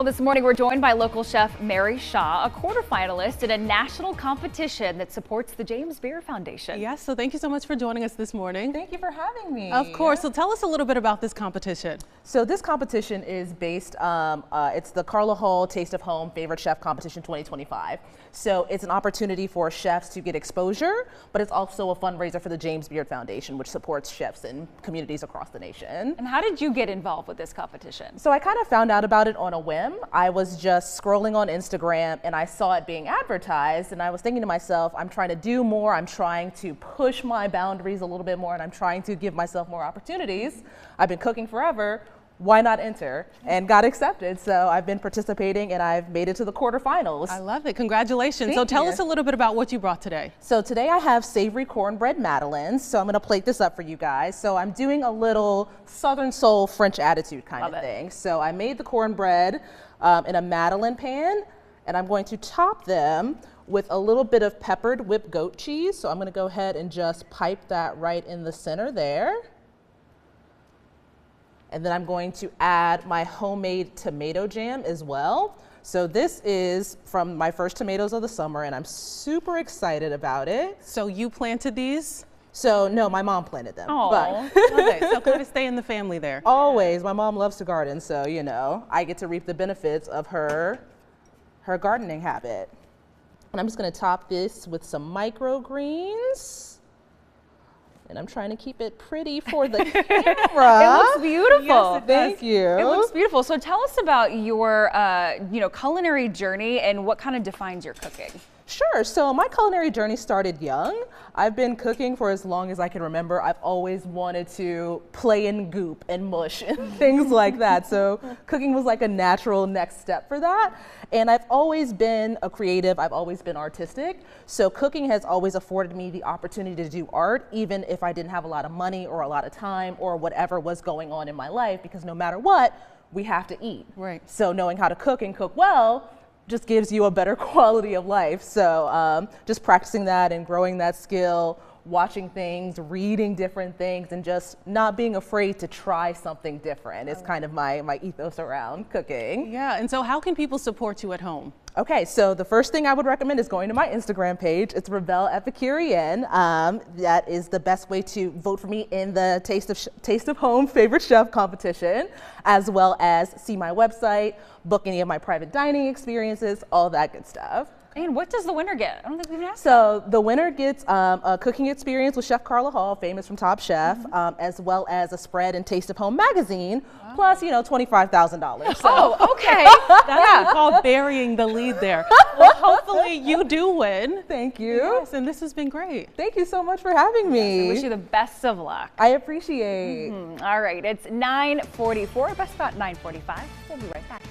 Well, this morning we're joined by local chef Mary Shaw, a quarterfinalist in a national competition that supports the James Beard Foundation. Yes, so thank you so much for joining us this morning. Thank you for having me. Of course, so tell us a little bit about this competition. So this competition is based, it's the Carla Hall Taste of Home Favorite Chef Competition 2025. So it's an opportunity for chefs to get exposure, but it's also a fundraiser for the James Beard Foundation, which supports chefs in communities across the nation. And how did you get involved with this competition? So I kind of found out about it on a whim. I was just scrolling on Instagram and I saw it being advertised and I was thinking to myself, I'm trying to do more, I'm trying to push my boundaries a little bit more, and I'm trying to give myself more opportunities. I've been cooking forever. Why not enter? And got accepted. So I've been participating and I've made it to the quarterfinals. I love it. Congratulations. Thank Tell you. us a little bit about what you brought today. So today I have savory cornbread madeleines. So I'm going to plate this up for you guys. So I'm doing a little Southern soul French attitude kind of thing. So I made the cornbread in a madeleine pan, and I'm going to top them with a little bit of peppered whipped goat cheese. So I'm going to go ahead and just pipe that right in the center there. And then I'm going to add my homemade tomato jam as well. So this is from my first tomatoes of the summer, and I'm super excited about it. So you planted these? So no, my mom planted them. Oh, but Love it. So kind of stay in the family there. always, my mom loves to garden, so you know, I get to reap the benefits of her gardening habit. And I'm just gonna top this with some microgreens. And I'm trying to keep it pretty for the camera. It looks beautiful. Yes, it Thank you. It looks beautiful. So tell us about your culinary journey and what kind of defines your cooking. Sure. So my culinary journey started young. I've been cooking for as long as I can remember. I've always wanted to play in goop and mush and things like that. So cooking was like a natural next step for that. And I've always been a creative. I've always been artistic. So cooking has always afforded me the opportunity to do art, even if I didn't have a lot of money or a lot of time or whatever was going on in my life, because no matter what, we have to eat. Right. So knowing how to cook and cook well just gives you a better quality of life. So just practicing that and growing that skill, watching things, reading different things, and just not being afraid to try something different is kind of my ethos around cooking. Yeah, and so how can people support you at home? Okay, so the first thing I would recommend is going to my Instagram page. It's Revel Epicurean. That is the best way to vote for me in the Taste of Home Favorite Chef competition, as well as see my website, book any of my private dining experiences, all that good stuff. And what does the winner get? I don't think we've asked. So the winner gets a cooking experience with Chef Carla Hall, famous from Top Chef, as well as a spread in Taste of Home magazine, plus, you know, $25,000. So. Oh, okay. That's what we call burying the lead there. Well, hopefully you do win. Thank you. Yes, and this has been great. Thank you so much for having me. I wish you the best of luck. I appreciate. All right, it's 9:44, best about 9:45. We'll be right back.